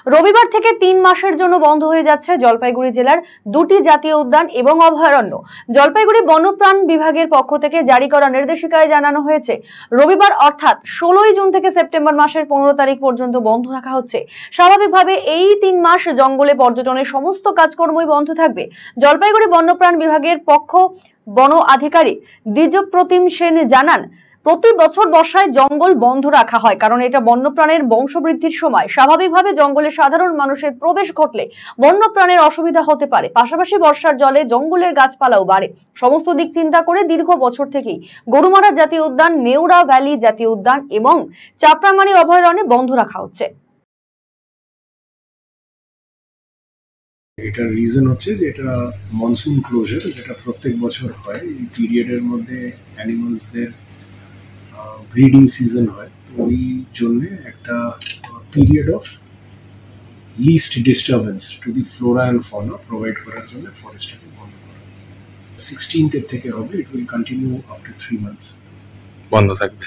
রবিবার থেকে 3 মাসের জন্য বন্ধ হয়ে যাচ্ছে জলপাইগুড়ি জেলার দুটি জাতীয় উদ্যান এবং অভয়ারণ্য। জলপাইগুড়ি বন্যপ্রাণ বিভাগের পক্ষ থেকে জারি করা নির্দেশিকায় জানানো হয়েছে, রবিবার অর্থাৎ 16 জুন থেকে সেপ্টেম্বর মাসের 15 তারিখ পর্যন্ত বন্ধ রাখা হচ্ছে। স্বাভাবিকভাবে এই 3 মাস জঙ্গলে পর্যটনের সমস্ত কাজকর্মই বন্ধ থাকবে। জলপাইগুড়ি বন্যপ্রাণ বিভাগের পক্ষ বন আধিকারিক দ্বিজপ্রতিম সেন জানান, প্রতি বছর বর্ষায় জঙ্গল বন্ধ রাখা হয়, কারণ এটা বন্যপ্রাণের বংশবৃদ্ধির সময়। স্বাভাবিকভাবে জঙ্গলে সাধারণ মানুষের প্রবেশ ঘটলে বন্যপ্রাণের অসুবিধা হতে পারে। পাশাপাশি বর্ষার জলে জঙ্গলের গাছপালাও বাড়ে। সমস্ত দিক চিন্তা করে দীর্ঘ বছর থেকেই গরুমারা জাতীয় উদ্যান, নেউরা ভ্যালি জাতীয় উদ্যান এবং চাপড়ামারি অভয়ারণ্যে বন্ধ রাখা হচ্ছে। এটার রিজন হচ্ছে যে এটা মনসুন ক্লোজার, যেটা প্রত্যেক বছর হয়। এই পিরিয়ডের মধ্যে অ্যানিমালসদের ব্রিডিং সিজন হয়, তো ওই জন্যে একটা period of least disturbance to the flora and fauna provide করার জন্য ফরেস্টটাকে বন্ধ করা। 16th থেকে হবে, it will continue up to 3 months বন্ধ থাকবে।